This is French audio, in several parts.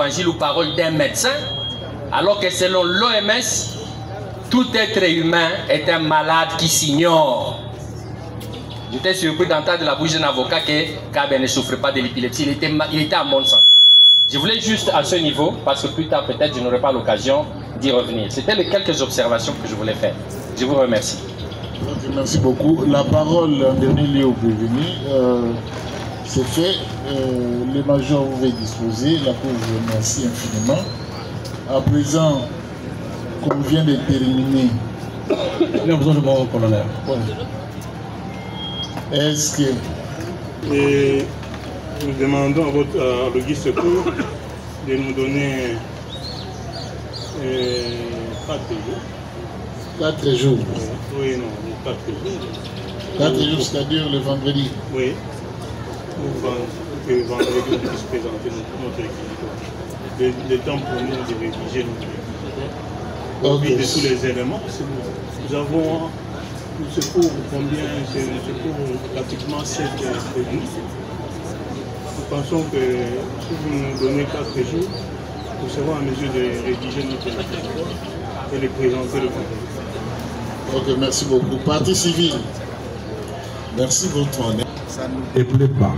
évangile ou parole d'un médecin, alors que selon l'OMS, tout être humain est un malade qui s'ignore. J'étais surpris d'entendre de la bouche d'un avocat que Kabe ne souffrait pas de l'épilepsie, il était en bonne santé. Je voulais juste à ce niveau, parce que plus tard peut-être je n'aurai pas l'occasion d'y revenir. C'était les quelques observations que je voulais faire. Je vous remercie. Merci beaucoup. La parole en dernier lieu au prévenu, c'est fait. Le major vous va disposer. La Cour vous remercie infiniment. À présent, qu'on vient de terminer. Il y a besoin de mon colonel. Ouais. Est-ce que... Et nous demandons à votre Logis Secours de nous donner 4 jours. 4 jours. Oui, non, 4 jours. 4 jours, c'est-à-dire le vendredi. Oui. Que le vendredi, on puisse présenter notre équilibre. Le temps pour nous de rédiger notre équilibre. Au vu de tous les éléments, nous avons un secours, combien c'est un secours pratiquement 7 prévenus. Nous pensons que si vous nous donnez 4 jours, nous serons en mesure de rédiger notre équilibre et de présenter le vendredi. Ok, merci beaucoup. Partie civile. Merci votre honneur. Ça ne nous déplaît pas.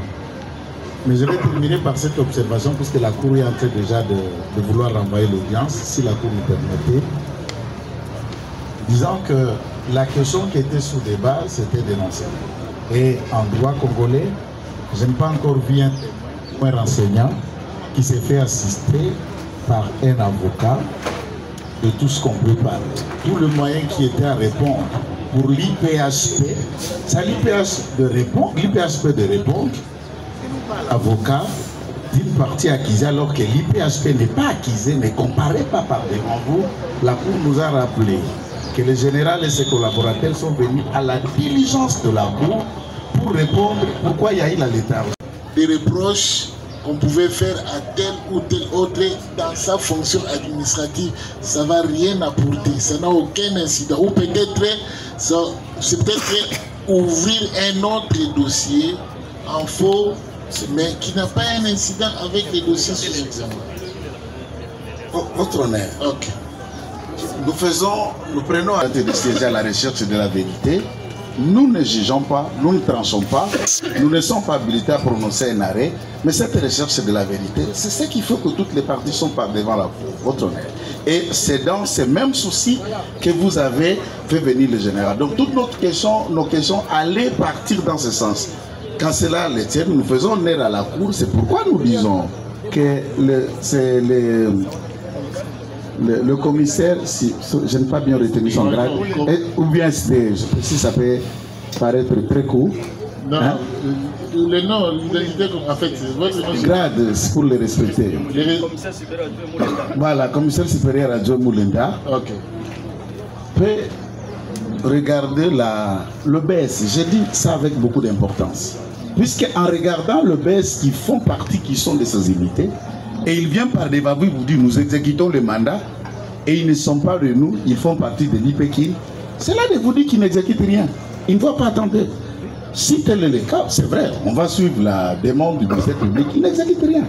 Mais je vais terminer par cette observation puisque la Cour est en train déjà de vouloir renvoyer l'audience, si la Cour nous permettait. Disant que la question qui était sous débat, c'était dénoncée. Et en droit congolais, je n'ai pas encore vu un témoin renseignant qui s'est fait assister par un avocat de tout ce qu'on peut parler. Tout le moyen qui était à répondre pour l'IPHP, c'est à l'IPHP de répondre, avocat d'une partie accusée alors que l'IPHP n'est pas accusé, ne comparez pas par devant vous. La Cour nous a rappelé que le général et ses collaborateurs sont venus à la diligence de la Cour pour répondre pourquoi il y a eu la léthargie. Des reproches qu'on pouvait faire à tel ou tel autre dans sa fonction administrative, ça ne va rien apporter, ça n'a aucun incident. Ou peut-être, c'est peut-être ouvrir un autre dossier en faux, mais qui n'a pas un incident avec les dossiers sous examen. Votre honneur, ok. Nous prenons à siéger à la recherche de la vérité. Nous ne jugeons pas, nous ne tranchons pas, nous ne sommes pas habilités à prononcer un arrêt, mais cette recherche de la vérité, c'est ce qui fait que toutes les parties sont par devant la Cour, votre honneur. Et c'est dans ces mêmes soucis que vous avez fait venir le général. Donc toutes nos questions allaient partir dans ce sens. Quand cela les tient, nous faisons honneur à la Cour, c'est pourquoi nous disons que c'est le commissaire, si je n'ai pas bien retenu son grade, ou bien si ça peut paraître très court. Non, hein? Le nom, l'identité, en fait, c'est votre nom. Grade, c'est pour le respecter. Voilà, commissaire supérieur à Joe Moulinda. Ok. Peut regarder le BS. J'ai dit ça avec beaucoup d'importance. Puisque en regardant le BS, qui font partie, qui sont de ses unités, et il vient par des babouilles vous dire nous exécutons le mandat et ils ne sont pas de nous, ils font partie de l'IPEKIN. C'est là de vous dire qu'ils n'exécutent rien. Ils ne vont pas attendre. Si tel est le cas, c'est vrai, on va suivre la demande du ministère public, ils n'exécutent rien.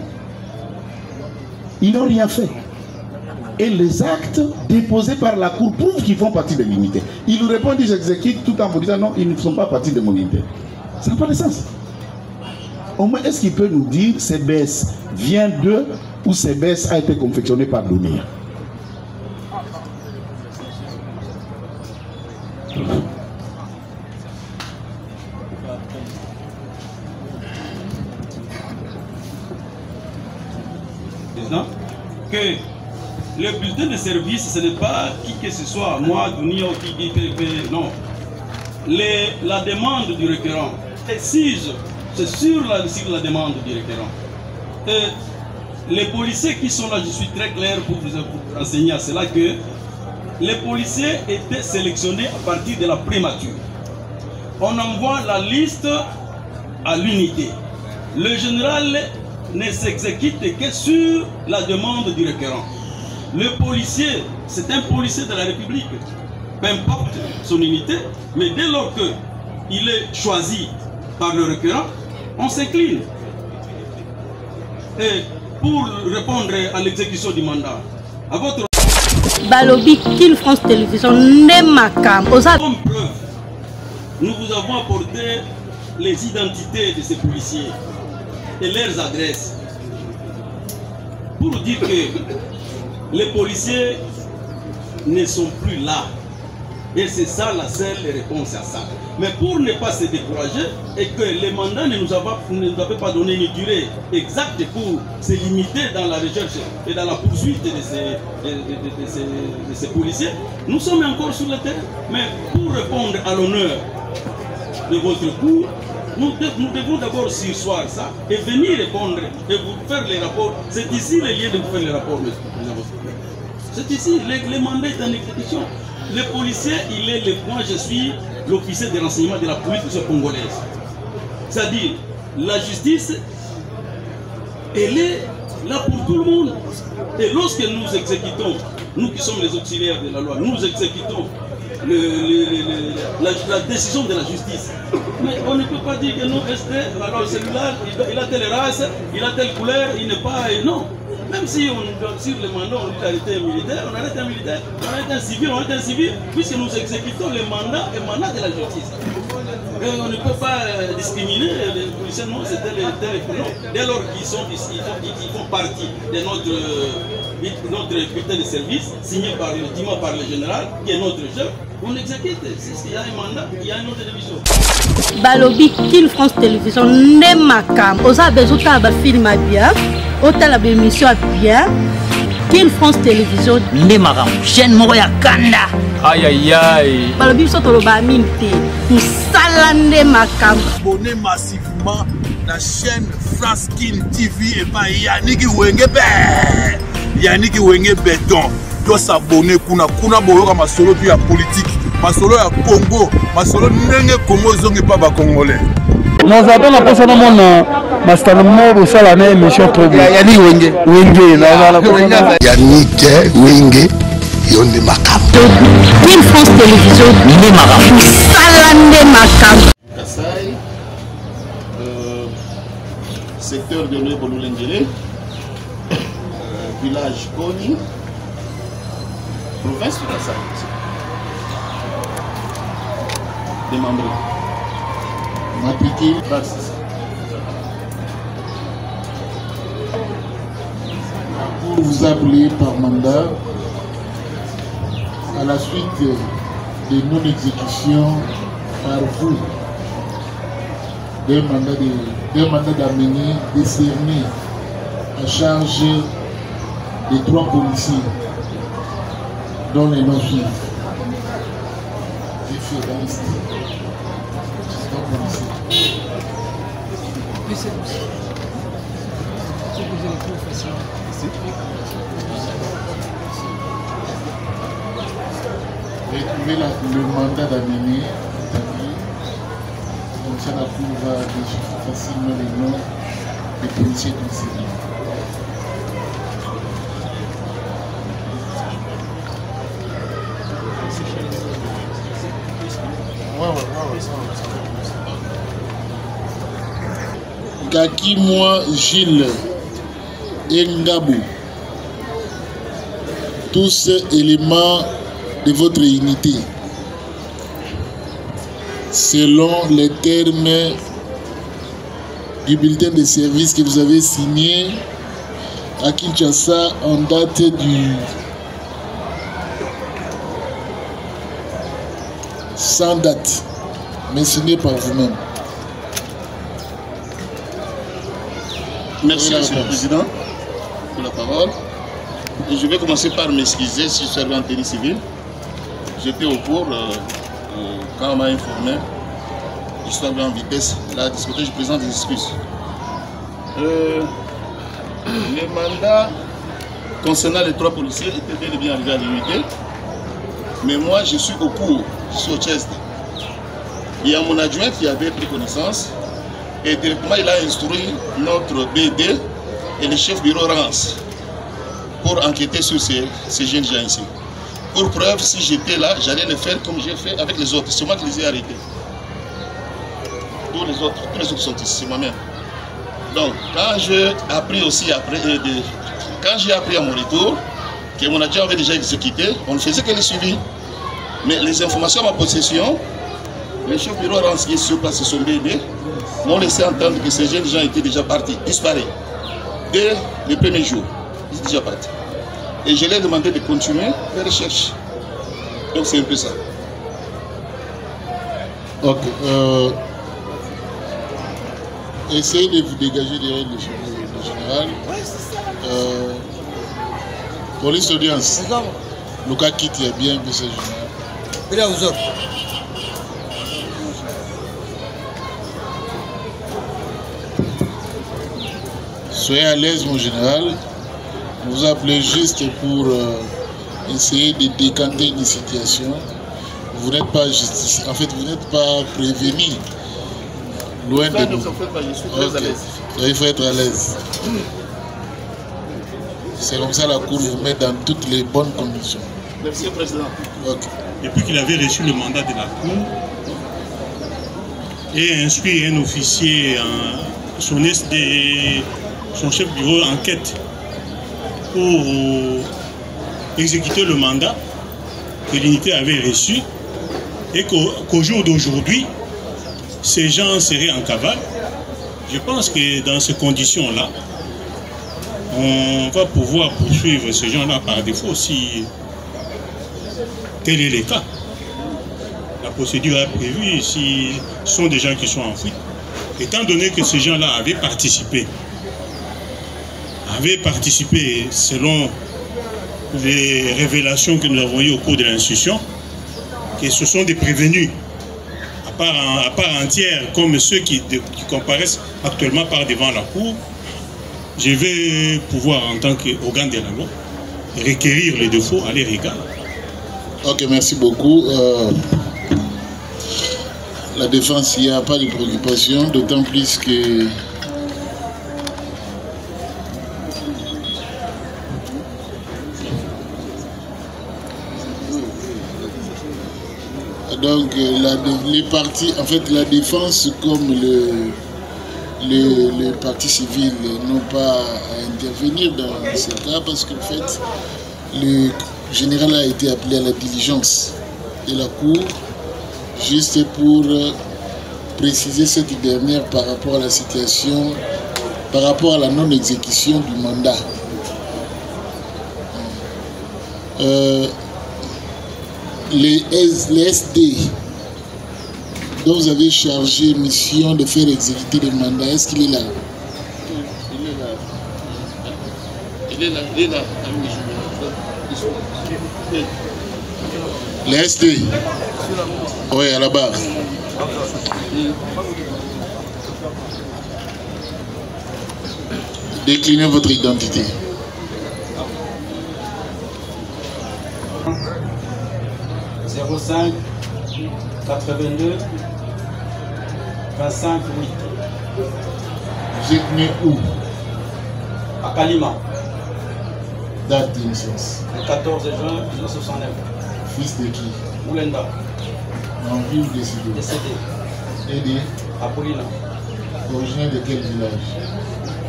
Ils n'ont rien fait. Et les actes déposés par la Cour prouvent qu'ils font partie de l'unité. Ils nous répondent, j'exécute tout en vous disant non, ils ne sont pas partie de mon unité. Ça n'a pas de sens. Au moins, est-ce qu'il peut nous dire CBS vient d'eux ou CBS a été confectionné par Dounia? Que le bulletin de service, ce n'est pas qui que ce soit, moi, Dounia, qui dit que non. La demande du requérant exige. C'est sur la demande du requérant. Les policiers qui sont là, je suis très clair pour vous enseigner à cela que les policiers étaient sélectionnés à partir de la primature. On envoie la liste à l'unité. Le général ne s'exécute que sur la demande du requérant. Le policier, c'est un policier de la République, peu importe son unité, mais dès lors qu'il est choisi par le requérant, on s'incline. Et pour répondre à l'exécution du mandat. À votre Balobi Kill France Télévision Nemakam. comme preuve, nous vous avons apporté les identités de ces policiers et leurs adresses pour dire que les policiers ne sont plus là. Et c'est ça la seule réponse à ça. Mais pour ne pas se décourager et que les mandats ne nous avaient pas donné une durée exacte pour se limiter dans la recherche et dans la poursuite de ces policiers, nous sommes encore sur le terrain. Mais pour répondre à l'honneur de votre cours, nous devons d'abord sursoir ça et venir répondre et vous faire les rapports. C'est ici le lieu de vous faire les rapports, monsieur. C'est ici, le mandat est en exécution. Le policier, moi je suis l'officier de renseignement de la police congolaise. C'est-à-dire, la justice, elle est là pour tout le monde. Et lorsque nous exécutons, nous qui sommes les auxiliaires de la loi, nous exécutons la décision de la justice. Mais on ne peut pas dire que non, alors celui-là, il a telle race, il a telle couleur, il n'est pas... Non. Même si sur le mandat on dit arrêter un militaire, on arrête un militaire, on arrête un civil, on arrête un civil, puisque nous exécutons le mandat de la justice. Et on ne peut pas discriminer les policiers, non, c'est tel et tel. Dès lors qu'ils sont ici, ils font partie de notre bulletin de service, signé par le général, qui est notre chef. On exécute, s'il y a un mandat, il y a une autre télévision. Balobi Kill France Télévision Nemakam. Oza bezuta ba film bien. Hôtel la émission bien. Kill France Télévision Nemakam. Chaîne Moya Kanda. Aïe aïe aïe. Balobi soto lo ba minte. Musala Nemakam. Abonnez massivement la chaîne France Kin TV et pas Yannick Wenge Bé. Yannick Wenge Béton. Doit s'abonner kuna boyoka masolo puis ya politique masolo ya Congo masolo ndenge Congo zongi pas ba congolais nous avons la personne au monde master mo ça la émission trop bien Yannick Wenge na Yannick Wenge yonde makam Kill France Télévision Nemakam Salande Makam Kassai secteur de Bolulengele village Koni province de Kassai, démembré. Matricule Francis. Pour vous appeler par mandat, à la suite de non-exécution par vous, d'un mandat d'amener, décerné à charge des 3 policiers dont les noms suivent. J'ai fait la liste. J'ai trouvé le mandat d'amener établi. Donc ça, la Cour va déchiffrer facilement les noms des policiers concernés. Gaki moi Gilles Ngabou, tous éléments de votre unité, selon les termes du bulletin de service que vous avez signé à Kinshasa en date du 100 date, mais signé par vous-même. Merci, Monsieur le Président, pour la parole. Et je vais commencer par m'excuser si je suis en tenue civile. J'étais au cours, quand on m'a informé, je suis arrivé en vitesse. La discothèque, je présente des excuses. Le mandat concernant les 3 policiers était bel et bien arrivé à l'unité. Mais moi, je suis au cours, je suis au chest. Il y a mon adjoint qui avait pris connaissance. Et directement, il a instruit notre BD et le chef bureau Rance pour enquêter sur ces jeunes gens ici. Pour preuve, si j'étais là, j'allais le faire comme j'ai fait avec les autres. C'est moi qui les ai arrêtés. Tous les autres sont ici, c'est moi-même. Donc, quand j'ai appris aussi après, quand j'ai appris à mon retour que mon adjoint avait déjà exécuté, on ne faisait que le suivi. Mais les informations à ma possession, les chefs bureau renseigné sur place se sont aidés, m'ont laissé entendre que ces jeunes gens étaient déjà partis, disparus. Dès le premier jour, ils étaient déjà partis. Et je leur ai demandé de continuer les recherches. Donc c'est un peu ça. Ok. Essayez de vous dégager derrière le général. Police audience. Le cas quitte, il y a bien que c'est général. Soyez à l'aise, mon général. Vous appelez juste pour essayer de décanter une situation. Vous n'êtes pas justicier. En fait, vous n'êtes pas prévenu. Loin de nous. Okay. Il faut être à l'aise. C'est comme ça la Cour vous met dans toutes les bonnes conditions. Merci, Président. Okay. Depuis qu'il avait reçu le mandat de la Cour et instruit un officier, son chef de bureau enquête pour exécuter le mandat que l'unité avait reçu et qu'au jour d'aujourd'hui, ces gens seraient en cavale. Je pense que dans ces conditions-là, on va pouvoir poursuivre ces gens-là par défaut si tel est le cas. La procédure a prévu si ce sont des gens qui sont en fuite. Étant donné que ces gens-là avaient participé selon les révélations que nous avons eues au cours de l'instruction, que ce sont des prévenus à part entière, comme ceux qui comparaissent actuellement par devant la Cour, je vais pouvoir, en tant qu'organe de la loi, requérir les défauts à leur égard. Ok, merci beaucoup. La défense, il n'y a pas de préoccupation, d'autant plus que donc les partis, en fait la défense comme le parti civil n'ont pas à intervenir dans ce cas parce qu'en fait le général a été appelé à la diligence de la Cour juste pour préciser cette dernière par rapport à la situation, par rapport à la non-exécution du mandat. Les SD dont vous avez chargé mission de faire exécuter le mandat, est-ce qu'il est là? Il est là. Les SD? Oui, à la barre. Déclinez votre identité. « 05 82 25 8. Vous êtes né où? À Kalima. Date de naissance? Le 14 juin 1969. Fils de qui? Moulenda. En vie ou décédé? Décédé. Aidé? Apollina. Originaire de quel village?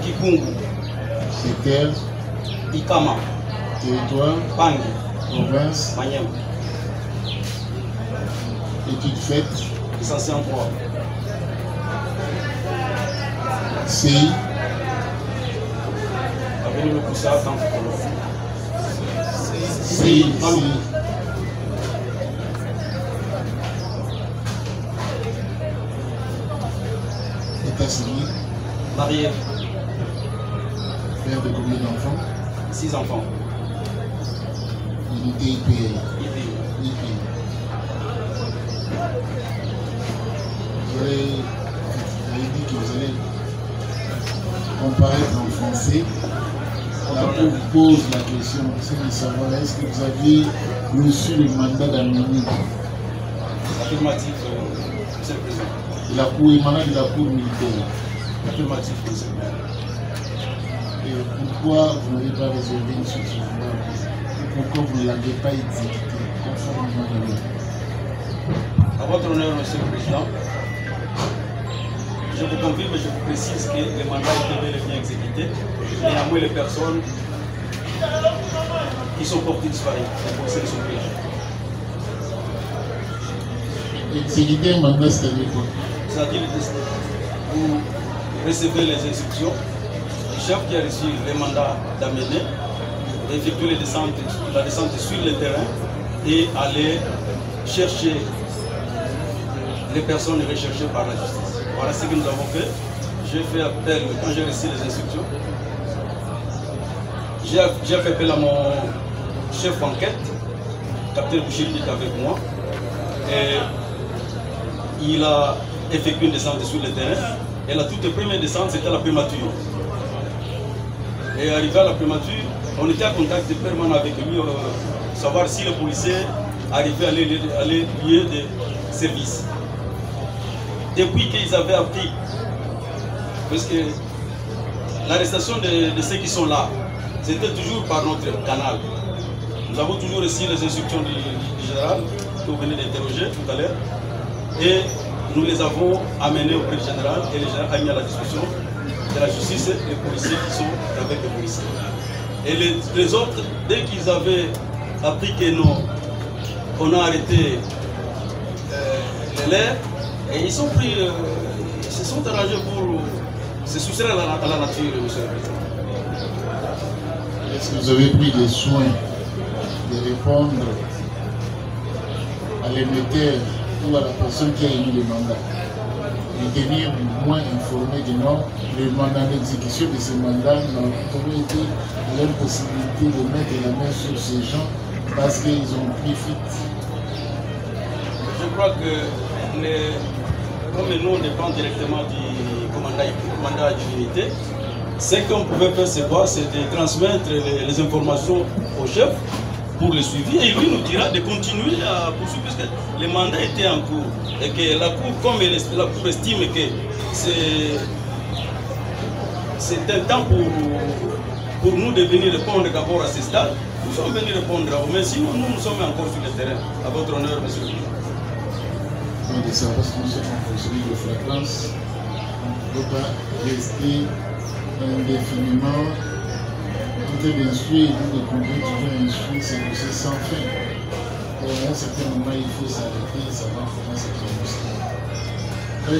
Kikungu. Secteur? Ikama. Territoire? Pangi. Province? Maniema. Études faites? Licencié en droit. CI? Avenue Le Poussa, Temple. CI. État civil? Marié. Père de combien d'enfants? 6 enfants. Unité IPL? Vous avez dit que vous allez comparaître en français. La Cour vous pose la question, c'est de savoir est-ce que vous aviez reçu le mandat d'anonyme? Affirmatif, Monsieur le Président. La Cour émanant de la Cour militaire. Affirmatif, Monsieur le Président. Et pourquoi vous n'avez pas réservé une suite? Pourquoi vous ne l'avez pas exécuté conformément à la loi? À votre honneur, Monsieur le Président, je vous confirme et je vous précise que le mandat était bel et bien exécuté. Néanmoins, les personnes qui sont portées disparues, les policiers ne sont plus là. Exécuter un mandat, c'est-à-dire quoi? C'est-à-dire vous recevez les instructions du chef qui a reçu le mandat d'amener, effectuer la descente sur le terrain et aller chercher les personnes recherchées par la justice. Voilà ce que nous avons fait. J'ai fait appel, quand j'ai reçu les instructions, j'ai fait appel à mon chef d'enquête, capitaine Bouchir qui est avec moi, et il a effectué une descente sur le terrain. Et la toute première descente, c'était la prémature. Et arrivé à la prémature, on était en contact permanent avec lui, savoir si le policier arrivait à aller lieu de service. Depuis qu'ils avaient appris, parce que l'arrestation de ceux qui sont là, c'était toujours par notre canal. Nous avons toujours reçu les instructions du général, que vous venez d'interroger tout à l'heure, et nous les avons amenés auprès du général, et le général a mis à la discussion de la justice les policiers qui sont avec les policiers. Et les autres, dès qu'ils avaient appris que nous, on a arrêté les leurs, et ils sont pris, ils se sont arrangés pour se soustraire à la nature, monsieur le président. Est-ce que vous avez pris les soins de répondre à l'émetteur ou à la personne qui a émis le mandat, de tenir au moins informé que non, le mandat d'exécution de ce mandat n'a pas été l'impossibilité de mettre la main sur ces gens parce qu'ils ont pris fuite? Je crois que comme nous on dépend directement du commandant d'unité, ce qu'on pouvait faire, c'est quoi? C'est de transmettre les informations au chef pour le suivi, et lui nous dira de continuer à poursuivre puisque le mandat était en cours et que la Cour, comme la Cour estime que c'est un temps pour nous de venir répondre d'abord à ce stade, nous sommes venus répondre à vous, mais sinon nous sommes encore sur le terrain. À votre honneur, monsieur le président. De savoir si nous sommes en procédure de flagrance, on ne peut pas rester indéfiniment en train d'instruire et de conduire toujours instruire ces dossiers sans fin. À un certain moment, il faut s'arrêter et savoir comment c'est prononcé.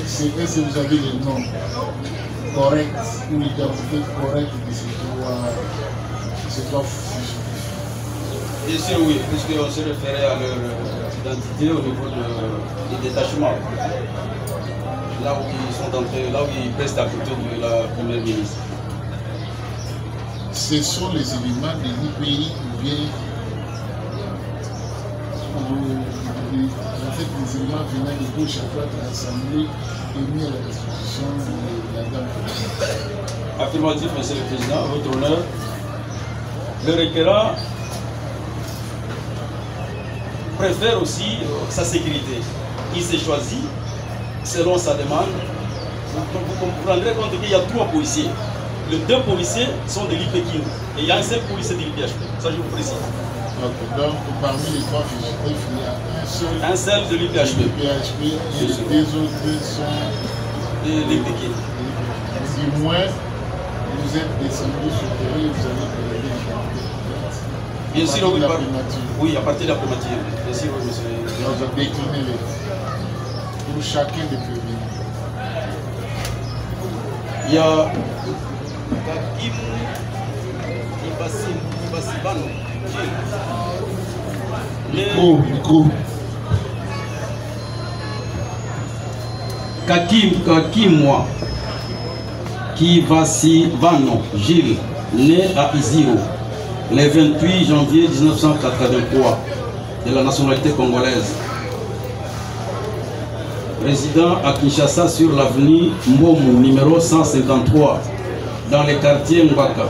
C'est vrai que vous avez les noms corrects ou l'identité correcte de ces trois fugitifs. Bien sûr, oui, puisqu'on s'est référé à leur identité au niveau du détachement. Là où ils sont entrés, là où ils prestent à côté de la première ministre. Ce sont les éléments de l'IPI ou bien en fait les éléments venant de gauche à droite rassemblés et mis à la disposition de la dame. Affirmatif, monsieur le président, à votre honneur. Le requérant préfère aussi sa sécurité. Il s'est choisi selon sa demande. Vous comprendrez compte qu'il y a 3 policiers. Les 2 policiers sont de l'IPEKIN et il y a un seul policier de l'IPHP. Ça, je vous précise. Okay. Donc, parmi les 3 fugitifs, il y a un seul de l'IPHP. Et les autres sont de l'IPEKIN. Du moins, vous êtes descendu sur le terrain et vous avez prélevé en bien sûr, oui, oui, à partir de la primature. Bien sûr, oui, monsieur. Donc, vous déclinez les pour chacun des prévenus. Il y a Kakim Ibasibano. Micro. Kakimwa Kivasivano Gilles, né à Iziro le 28 janvier 1983, de la nationalité congolaise. Résident à Kinshasa sur l'avenue Mbomu numéro 153 dans le quartier Mbaka,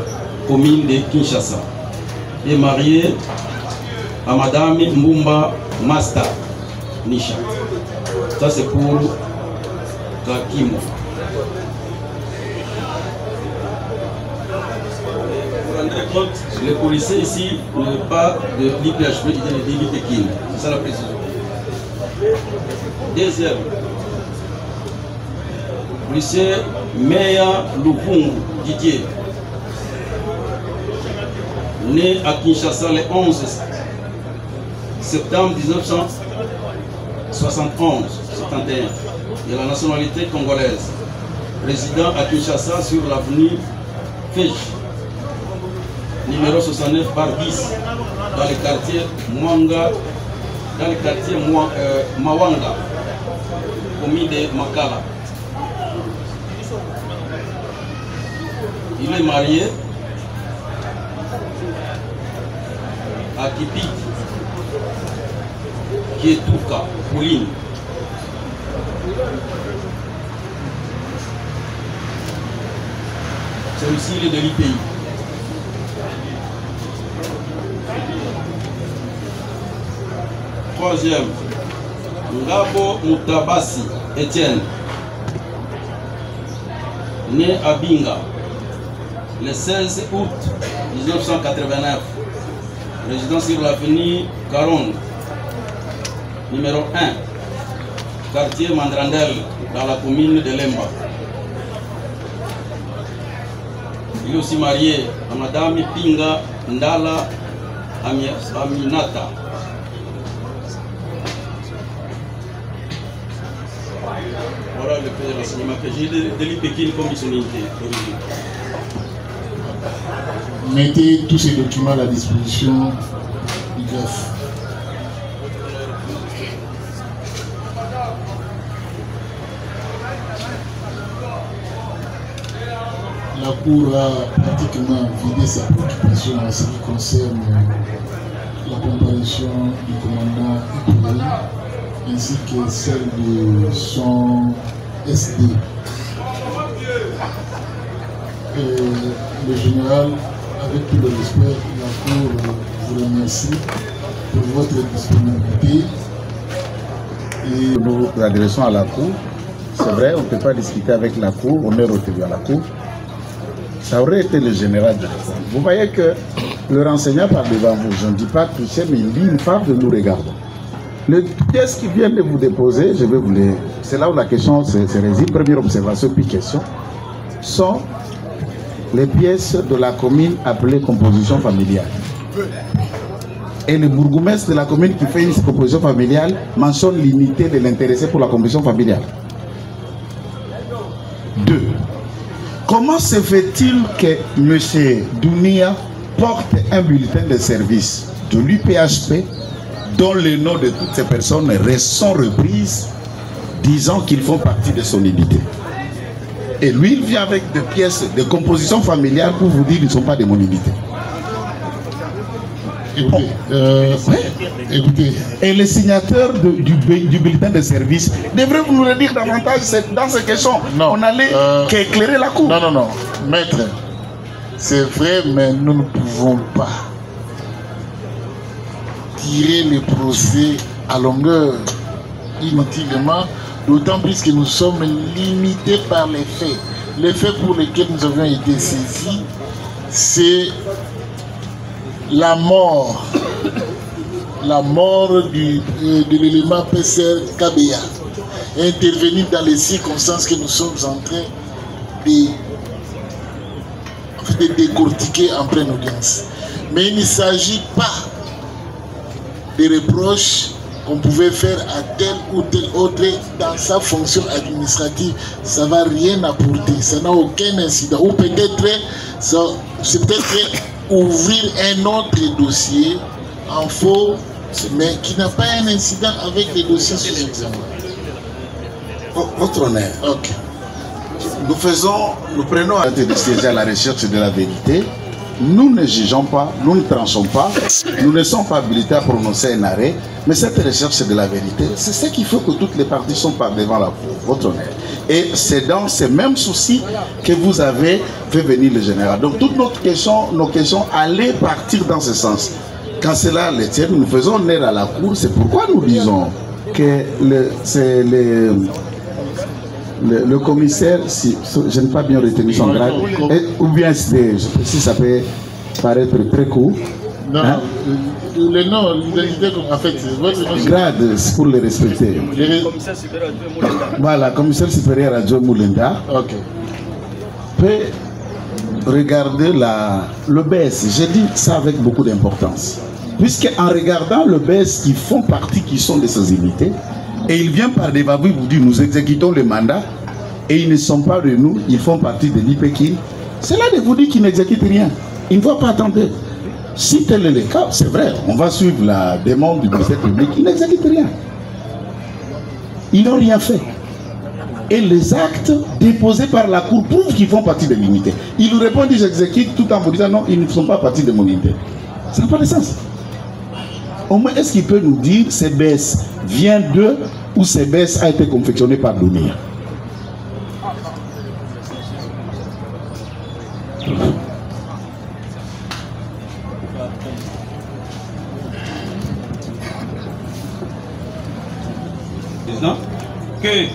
commune de Kinshasa. Et marié à Madame Mbumba Masta Nisha. Ça c'est pour Kakimo. Vous rendrez compte, les policiers ici n'est pas de l'IPHP, il est de l'IPEKIN. C'est ça la précision. Deuxième, Monsieur Meya Lupungu Didier, né à Kinshasa le 11 septembre 1971, de la nationalité congolaise, résident à Kinshasa sur l'avenue Fej, numéro 69 par 10, dans le quartier Mwanga, dans le quartier Mawanga, commune de Makala. Il est marié à Kipik, qui est Touka, Pauline. Celui-ci il est de l'IPI. Troisième, Ngabo Mutabasi Etienne, né à Binga le 16 août 1989, résident sur l'avenue Caron, numéro 1, quartier Mandrandel, dans la commune de Lemba. Il est aussi marié à Madame Pinga Ndala Aminata. Voilà le renseignement que j'ai de l'IPEKIN comme ils sont d'origine. Mettez tous ces documents à la disposition du greffe. La Cour a pratiquement vidé sa préoccupation en ce qui concerne la comparution du commandant Ipoulaï ainsi que celle de son SD. Le général, avec tout le respect, la Cour vous remercie pour votre disponibilité. Et nous nous adressons à la Cour. C'est vrai, on ne peut pas discuter avec la Cour, on est retenu à la Cour. Ça aurait été le général de l'État. Vous voyez que le renseignant parle devant vous. Je ne dis pas toucher, mais il dit une part de nous regarder. Les pièces qui viennent de vous déposer, je vais vous les... C'est là où la question se réside. Première observation, puis question. Sont les pièces de la commune appelée composition familiale. Et le bourgmestre de la commune qui fait une composition familiale mentionne l'unité de l'intéressé pour la composition familiale. 2. Comment se fait-il que M. Dounia porte un bulletin de service de l'UPHP dont les noms de toutes ces personnes sont reprises, disant qu'ils font partie de son unité? Et lui, il vient avec des pièces de composition familiale pour vous dire qu'ils ne sont pas de mon unité. Écoutez, écoutez. Et les signateurs du bulletin de service devraient vous le dire davantage dans ces questions. Non, on allait qu'éclairer la Cour. Non, non, non. Maître, c'est vrai, mais nous ne pouvons pas tirer le procès à longueur inutilement, d'autant plus que nous sommes limités par les faits. Les faits pour lesquels nous avions été saisis, c'est la mort de l'élément PCR KBA, intervenir dans les circonstances que nous sommes en train de décortiquer en pleine audience. Mais il ne s'agit pas des reproches qu'on pouvait faire à tel ou tel autre dans sa fonction administrative. Ça ne va rien apporter, ça n'a aucun incident. Ou peut-être, c'est peut-être ouvrir un autre dossier en faux, mais qui n'a pas un incident avec les dossiers sous examen. Votre honneur, ok. Nous prenons à la recherche de la vérité. Nous ne jugeons pas, nous ne tranchons pas, nous ne sommes pas habilités à prononcer un arrêt, mais cette recherche de la vérité, c'est ce qui fait que toutes les parties sont par devant la Cour, votre honneur. Et c'est dans ces mêmes soucis que vous avez fait venir le général. Donc toutes nos questions allaient partir dans ce sens. Quand cela les tient, nous faisons honneur à la Cour, c'est pourquoi nous disons que c'est le commissaire, si je n'ai pas bien retenu son grade, ou bien si ça peut paraître très court, Non, hein? Le nom, l'identité, en fait, votre nom. Grade, c'est pour les respecter. Commissaire supérieur Adjoint Moulenda. Voilà, commissaire supérieur Adjoint Moulenda. Ok. Peut regarder le BS. J'ai dit ça avec beaucoup d'importance. Puisque en regardant le BS, ils font partie qui sont de ces unités, et il vient par des babouilles vous dire nous exécutons le mandat, et ils ne sont pas de nous, ils font partie de l'IPEKIN. C'est là de vous dire qu'ils n'exécutent rien. Ils ne vont pas attendre. Si tel est le cas, c'est vrai, on va suivre la demande du ministère public, ils n'exécutent rien. Ils n'ont rien fait. Et les actes déposés par la Cour prouvent qu'ils font partie de l'unité. Ils nous répondent, j'exécute, tout en vous disant non, ils ne sont pas partie de mon unité. Ça n'a pas de sens. Au moins, est-ce qu'il peut nous dire CBS vient d'eux ou CBS a été confectionné par Dounia? Que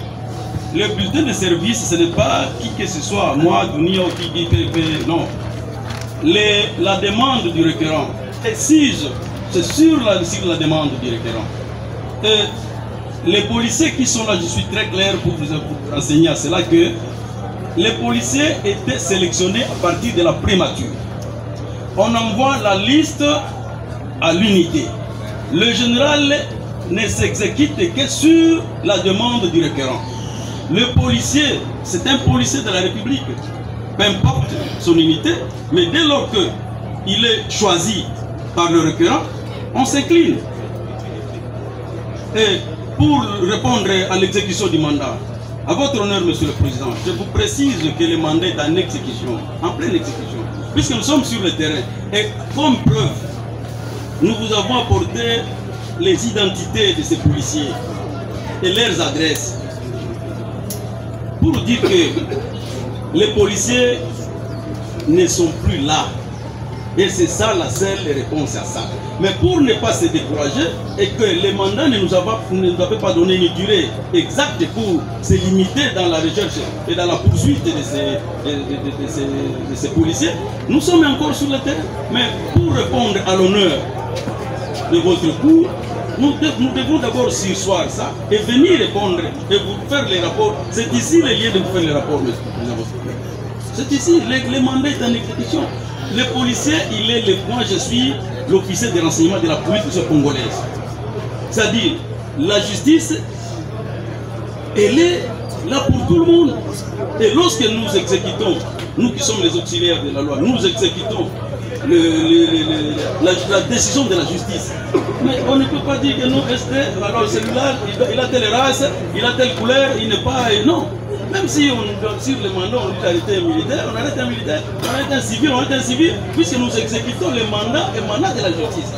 le bulletin de service, ce n'est pas qui que ce soit, moi, Dounia ou qui dit PV, non. La demande du requérant exige, c'est sur la demande du requérant. Les policiers qui sont là, je suis très clair pour vous enseigner à cela, que les policiers étaient sélectionnés à partir de la primature. On envoie la liste à l'unité. Le général ne s'exécute que sur la demande du requérant. Le policier, c'est un policier de la République, peu importe son unité, mais dès lors qu'il est choisi par le requérant, on s'incline. Et pour répondre à l'exécution du mandat, à votre honneur, Monsieur le Président, je vous précise que le mandat est en exécution, en pleine exécution, puisque nous sommes sur le terrain. Et comme preuve, nous vous avons apporté les identités de ces policiers et leurs adresses pour dire que les policiers ne sont plus là. Et c'est ça la seule réponse à ça. Mais pour ne pas se décourager et que les mandats ne nous avaient pas donné une durée exacte pour se limiter dans la recherche et dans la poursuite de ces policiers, nous sommes encore sur le terrain. Mais pour répondre à l'honneur de votre cours, nous devons d'abord sursoir ça et venir répondre et vous faire les rapports. C'est ici le lieu de vous faire les rapports, monsieur le Président. C'est ici, le mandat est en exécution. Le policier, il est le point, je suis l'officier de renseignement de la police congolaise. C'est-à-dire, la justice, elle est là pour tout le monde. Et lorsque nous exécutons, nous qui sommes les auxiliaires de la loi, nous exécutons la décision de la justice. Mais on ne peut pas dire que non, alors celui-là, il a telle race, il a telle couleur, il n'est pas... Non. Même si sur le mandat, on dit arrêter un militaire, on arrête un militaire, on arrête un civil, on arrête un civil, puisque nous exécutons le mandat de la justice.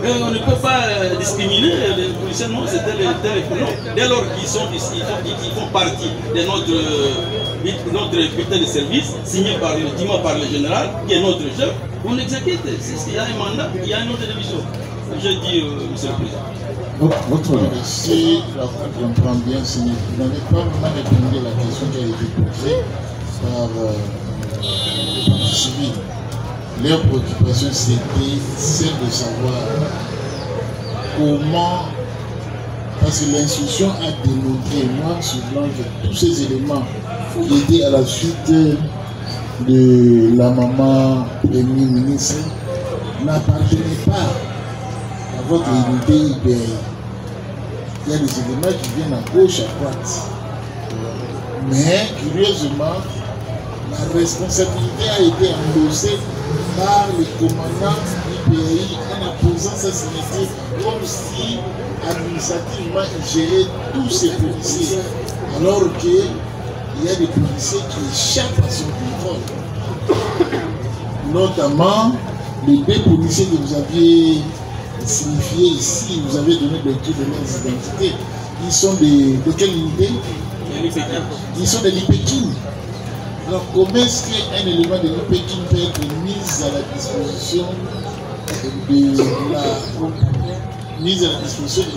Et on ne peut pas discriminer les policiers, non, c'est tel et tel. Dès lors qu'ils sont ici, ils font partie de notre bulletin de service, signé par le général, qui est notre chef, on exécute. S'il y a un mandat, il y a une autre division. Je dis, Monsieur le Président. Si la Cour comprend bien, vous n'avez pas vraiment répondu à la question qui a été posée par les partis civils. Leur préoccupation, c'était celle de savoir comment, parce que l'instruction a démontré, moi, selon tous ces éléments qui étaient à la suite de la maman Premier ministre, n'appartenaient pas à votre unité IPR. Il y a des éléments qui viennent à gauche, à droite. Mais, curieusement, la responsabilité a été endossée par les commandants du pays en apposant sa signature comme si, administrativement, ils géraient tous ces policiers. Alors qu'il y a des policiers qui échappent à son contrôle. Notamment, les deux policiers que vous aviez signifié ici, vous avez donné le tour de leurs identités. Ils sont de quelle unité? Ils sont de l'IPEKIN. Alors comment est-ce qu'un élément de l'IPEKIN peut être mis à la disposition de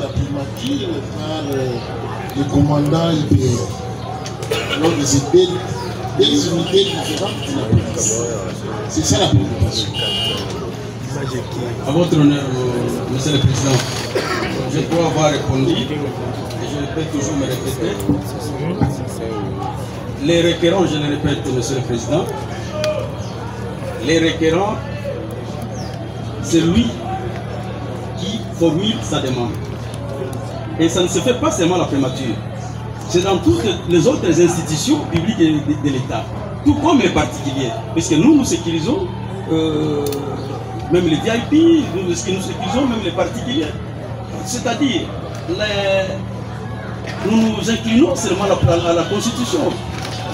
la primature par le commandant IPR? Alors c'est des unités différentes de la police. C'est ça la préoccupation. À votre honneur, Monsieur le Président, je crois avoir répondu, et je peux toujours me répéter. Les requérants, je le répète, Monsieur le Président, les requérants, c'est lui qui formule sa demande. Et ça ne se fait pas seulement la primature. C'est dans toutes les autres institutions publiques de l'État, tout comme les particuliers. Parce que nous sécurisons même les VIP, nous sécurisons même les particuliers. C'est-à-dire, nous nous inclinons seulement à la Constitution,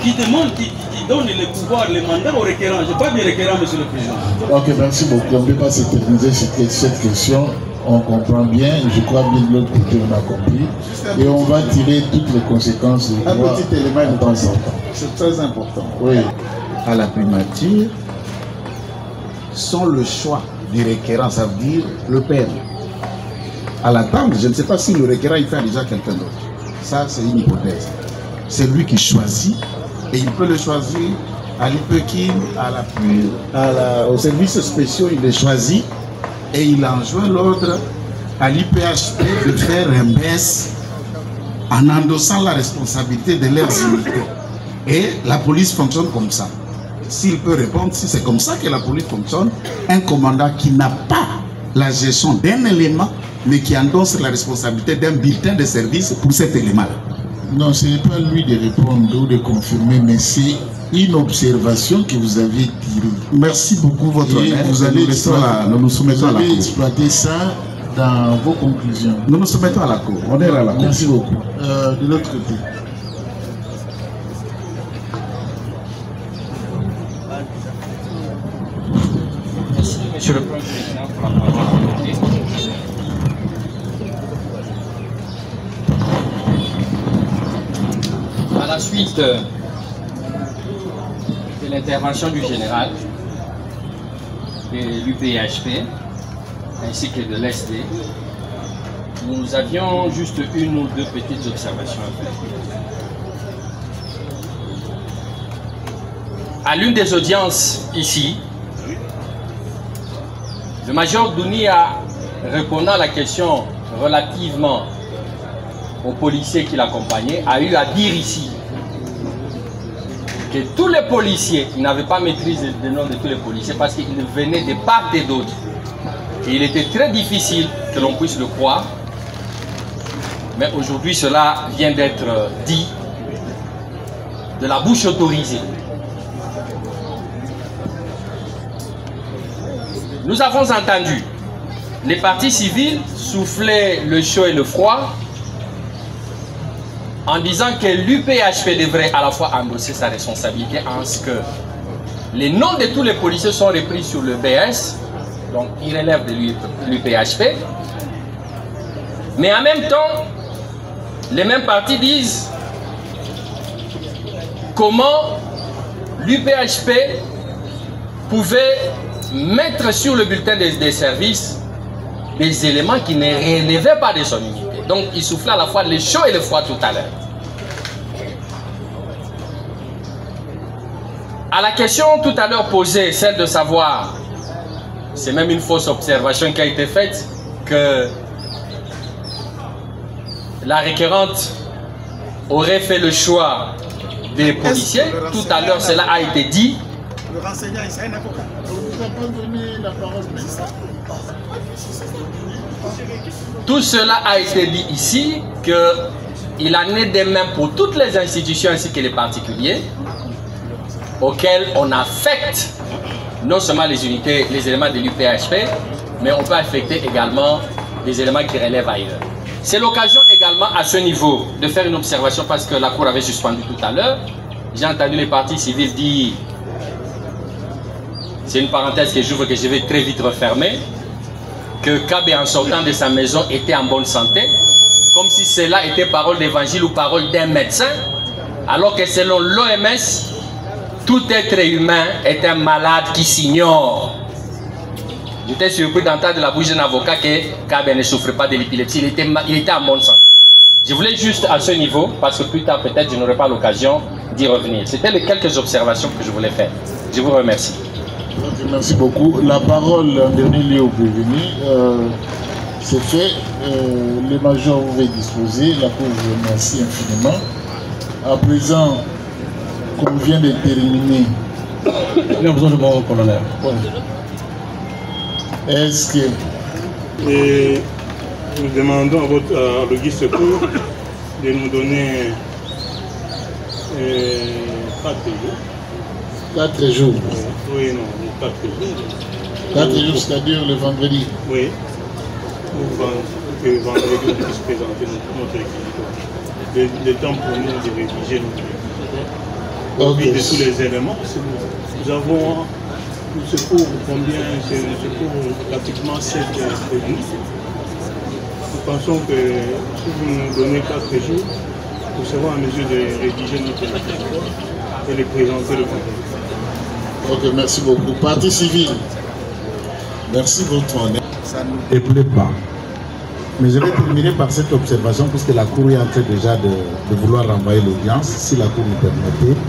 qui demande, qui donne les pouvoirs, les mandats aux requérants. Je n'ai pas dit requérants, Monsieur le Président. Ok, merci beaucoup. On ne peut pas s'éterniser sur cette question. On comprend bien, je crois bien de l'autre côté on a compris. Et on va tirer toutes les conséquences. Un petit élément important. C'est très important. Oui. À la primature, sans le choix du requérant, ça veut dire le père. À la table, je ne sais pas si le requérant il fait déjà quelqu'un d'autre. Ça, c'est une hypothèse. C'est lui qui choisit et il peut le choisir à l'IPEKIN, aux services spéciaux, il le choisit et il enjoint l'ordre à l'IPHP de faire un baisse en endossant la responsabilité de leurs unités. Et la police fonctionne comme ça. S'il peut répondre, si c'est comme ça que la police fonctionne, un commandant qui n'a pas la gestion d'un élément, mais qui endosse la responsabilité d'un bulletin de service pour cet élément-là. Non, ce n'est pas lui de répondre ou de confirmer, mais c'est une observation que vous avez tirée. Merci beaucoup, votre honneur. Vous allez exploiter ça dans vos conclusions. Nous nous soumettons à la cour. On est à la cour. Merci beaucoup. De l'autre côté. Monsieur le Président, pour la parole. À la suite de l'intervention du général de l'UPHP ainsi que de l'SD, nous avions juste une ou deux petites observations à faire. À l'une des audiences ici, le major Douni a répondant à la question relativement aux policiers qui l'accompagnaient, a eu à dire ici que tous les policiers, ils n'avaient pas maîtrisé le nom de tous les policiers parce qu'ils venaient de part et d'autre. Et il était très difficile que l'on puisse le croire. Mais aujourd'hui, cela vient d'être dit de la bouche autorisée. Nous avons entendu les partis civils souffler le chaud et le froid en disant que l'UPHP devrait à la fois endosser sa responsabilité en ce que les noms de tous les policiers sont repris sur le BS, donc ils relèvent de l'UPHP, mais en même temps, les mêmes partis disent comment l'UPHP pouvait mettre sur le bulletin des services des éléments qui ne relevaient pas de son unité. Donc il soufflait à la fois le chaud et le froid tout à l'heure. À la question tout à l'heure posée, celle de savoir, c'est même une fausse observation qui a été faite, que la requérante aurait fait le choix des policiers. Tout à l'heure, cela a été dit. Le renseignant, il s'est un avocat. On ne vous a pas donné la parole, mais ça. Tout cela a été dit ici, qu'il en est de même pour toutes les institutions ainsi que les particuliers, auxquels on affecte non seulement les unités, les éléments de l'UPHP, mais on peut affecter également des éléments qui relèvent ailleurs. C'est l'occasion également à ce niveau de faire une observation parce que la Cour avait suspendu tout à l'heure. J'ai entendu les partis civils dire, c'est une parenthèse que j'ouvre que je vais très vite refermer, que Kabé en sortant de sa maison était en bonne santé, comme si cela était parole d'évangile ou parole d'un médecin, alors que selon l'OMS, tout être humain est un malade qui s'ignore. J'étais surpris d'entendre de la bouche d'un avocat que Kabé ne souffrait pas de l'épilepsie, il était en bonne santé. Je voulais juste à ce niveau, parce que plus tard peut-être je n'aurai pas l'occasion d'y revenir. C'était les quelques observations que je voulais faire. Je vous remercie. Merci beaucoup. La parole en dernier lieu au prévenu. C'est fait. Le major vous va disposer. La Cour vous remercie infiniment. À présent, comme vient de terminer. Il a besoin de mon colonel. Ouais. Est-ce que. Et nous demandons à l'Auguste Secours de nous donner 4 jours. 4 jours. Oui, non, 4 jours. 4 jours, c'est-à-dire le vendredi. Oui. Que le vendredi, on puisse présenter notre équipe. Le temps pour nous de rédiger notre équipe. Au vu de tous les éléments, nous avons le secours, combien c'est le secours pratiquement 7 prévenus. Nous pensons que si vous nous donnez 4 jours, nous serons en mesure de rédiger notre équipe et de présenter le vendredi. Ok, merci beaucoup. Partie civile. Merci votre honneur. Ça ne nous déplaît pas. Mais je vais terminer par cette observation puisque la Cour est en train déjà de vouloir renvoyer l'audience, si la Cour nous permettait.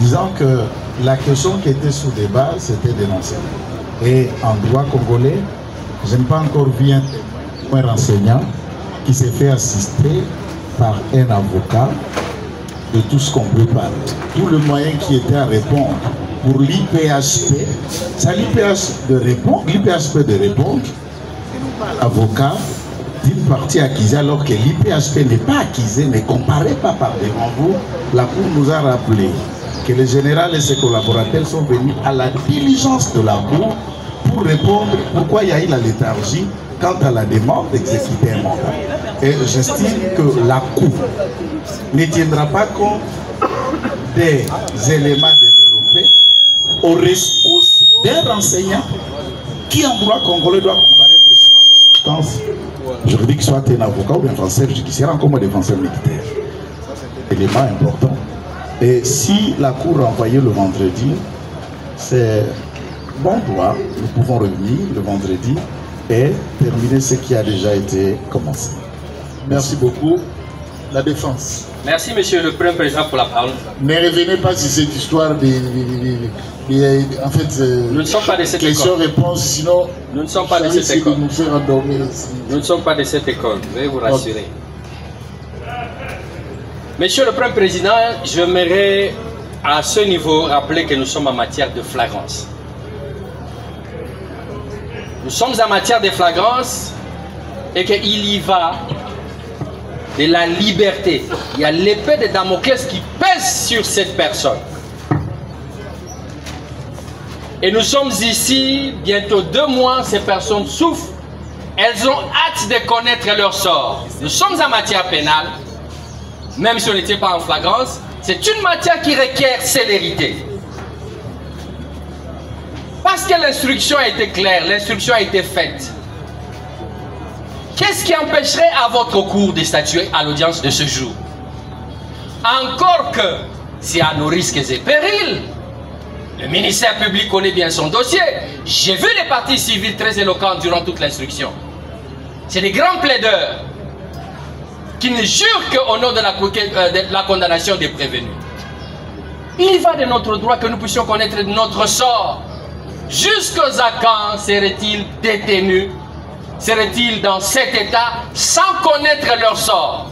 Disant que la question qui était sous débat, c'était dénoncée. Et en droit congolais, je n'ai pas encore vu un renseignant qui s'est fait assister par un avocat de tout ce qu'on peut parler. Tout le moyen qui était à répondre pour l'IPHP, c'est l'IPHP de répondre, avocat d'une partie accusée alors que l'IPHP n'est pas accusé, ne comparez pas par devant vous. La Cour nous a rappelé que le général et ses collaborateurs sont venus à la diligence de la Cour pour répondre pourquoi il y a eu la léthargie quant à la demande d'exécuter un mandat. Et j'estime que la Cour ne tiendra pas compte des éléments développés au ressources d'un renseignant qui en droit congolais doit comparaître juridique, soit un avocat ou un défenseur judiciaire, encore un défenseur militaire. Élément important. Et si la Cour renvoyait le vendredi, c'est bon droit, nous pouvons revenir le vendredi et terminer ce qui a déjà été commencé. Merci beaucoup. La défense. Merci, monsieur le Premier Président, pour la parole. Ne revenez pas sur cette histoire en fait, nous ne sommes pas de cette école. Question-réponse, sinon nous ne sommes pas de cette école. Nous faire endormir ici. Nous ne sommes pas de cette école, je vais vous rassurer. Monsieur le Premier Président, j'aimerais à ce niveau rappeler que nous sommes en matière de flagrance. Nous sommes en matière de flagrance et qu'il y va de la liberté. Il y a l'épée de Damoclès qui pèse sur cette personne. Et nous sommes ici, bientôt 2 mois, ces personnes souffrent. Elles ont hâte de connaître leur sort. Nous sommes en matière pénale, même si on n'était pas en flagrance. C'est une matière qui requiert célérité. Parce que l'instruction a été claire, l'instruction a été faite. Qu'est-ce qui empêcherait à votre cour de statuer à l'audience de ce jour? Encore que, c'est à nos risques et périls. Le ministère public connaît bien son dossier. J'ai vu les parties civiles très éloquentes durant toute l'instruction. C'est des grands plaideurs qui ne jurent qu'au nom de la condamnation des prévenus. Il y va de notre droit que nous puissions connaître notre sort. Jusqu'à quand serait-il détenu? Serait-il dans cet état sans connaître leur sort?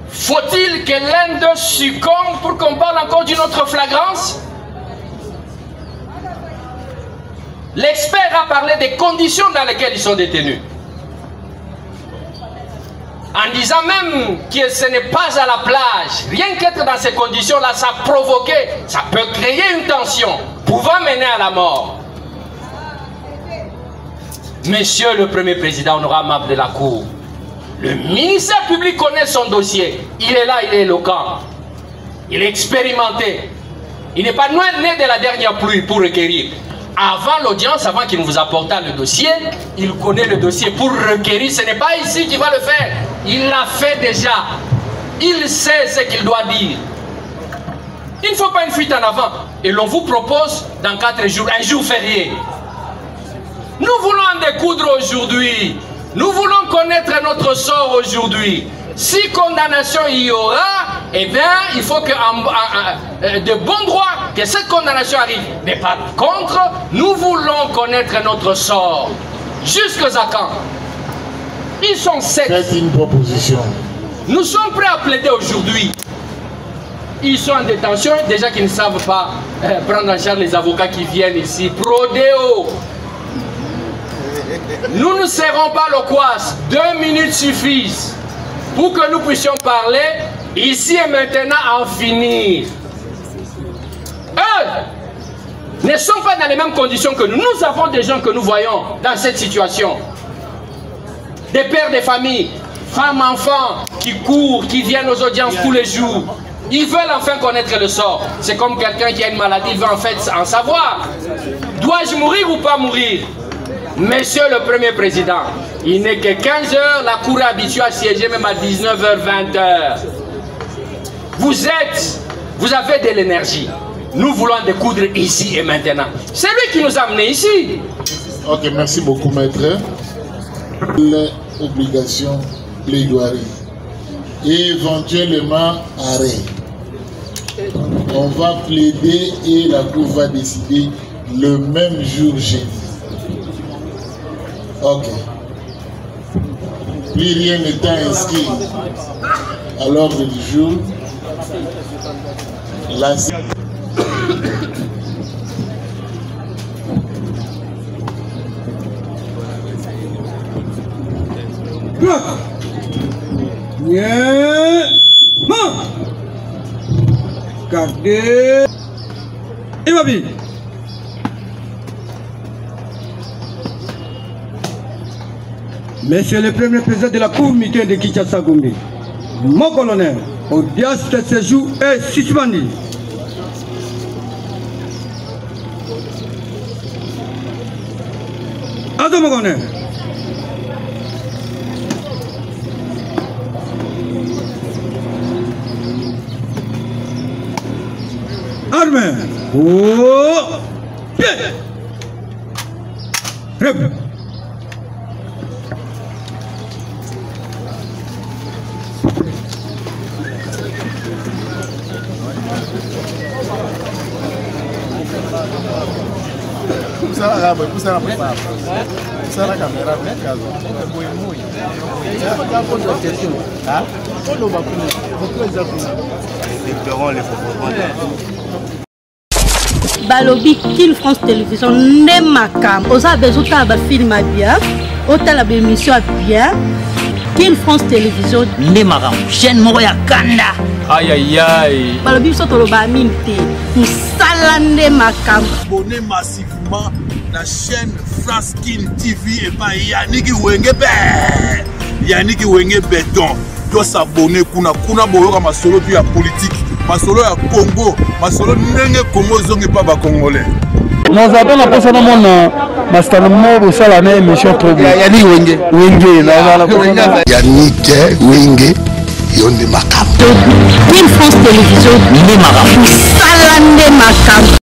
Faut-il que l'un d'eux succombe pour qu'on parle encore d'une autre flagrance? L'expert a parlé des conditions dans lesquelles ils sont détenus. En disant même que ce n'est pas à la plage. Rien qu'être dans ces conditions-là, ça provoquait, ça peut créer une tension, pouvant mener à la mort. Monsieur le Premier Président honorable de la Cour, le ministère public connaît son dossier. Il est là, il est éloquent. Il est expérimenté. Il n'est pas né de la dernière pluie pour requérir. Avant l'audience, avant qu'il vous apportât le dossier, il connaît le dossier pour requérir. Ce n'est pas ici qu'il va le faire. Il l'a fait déjà. Il sait ce qu'il doit dire. Il ne faut pas une fuite en avant. Et l'on vous propose dans 4 jours, un jour férié. Nous voulons en découdre aujourd'hui. Nous voulons connaître notre sort aujourd'hui. Si condamnation il y aura, eh bien, il faut que de bon droit que cette condamnation arrive. Mais par contre, nous voulons connaître notre sort. Jusqu'à quand? Ils sont 7. Faites une proposition. Nous sommes prêts à plaider aujourd'hui. Ils sont en détention, déjà qu'ils ne savent pas prendre en charge les avocats qui viennent ici. Prodéo. Nous ne serons pas loquaces. 2 minutes suffisent pour que nous puissions parler ici et maintenant en finir. Eux ne sont pas dans les mêmes conditions que nous. Nous avons des gens que nous voyons dans cette situation. Des pères de famille, femmes, enfants qui courent, qui viennent aux audiences tous les jours. Ils veulent enfin connaître le sort. C'est comme quelqu'un qui a une maladie, il veut en fait en savoir. Dois-je mourir ou pas mourir? Monsieur le Premier Président, il n'est que 15 h, la Cour est habituée à siéger même à 19 h, 20 h. Vous avez de l'énergie. Nous voulons découdre ici et maintenant. C'est lui qui nous a amenés ici. Ok, merci beaucoup, maître. L'obligation plaidoirie et éventuellement arrêt. On va plaider et la Cour va décider le même jour jeudi. Ok. Plus rien n'étant inscrit à l'ordre du jour, la Gardez. Et ma vie. Monsieur le Premier Président de la Cour militaire de Kinshasa Gombe, mon colonel, audience de séjour est suspendue. Attends, mon colonel. Armée. Oh. Pied. Rep. Balobi King France Télévision ne makam. Osa besoin de film bien, autant de émission bien. King France Télévision ne makam. Chaîne Moroya Kanda. Aïe aïe aïe. Balobi so toloba minté. Musala ne makam. Abonnez massivement la chaîne France King TV et pas Yannick Wenge Yannick Wenge Béton. Doit s'abonner kuna boyoka masolo puis ya politique. Masolo ya Congo, masolo ndenge Congo zongi pa ba Congolais. Nous avons la personne mon master mo sala na émission trop bien. Yannick Wenge na la Yannick Wenge yonde makam. King France Télévision ne makam. Sala ne makam.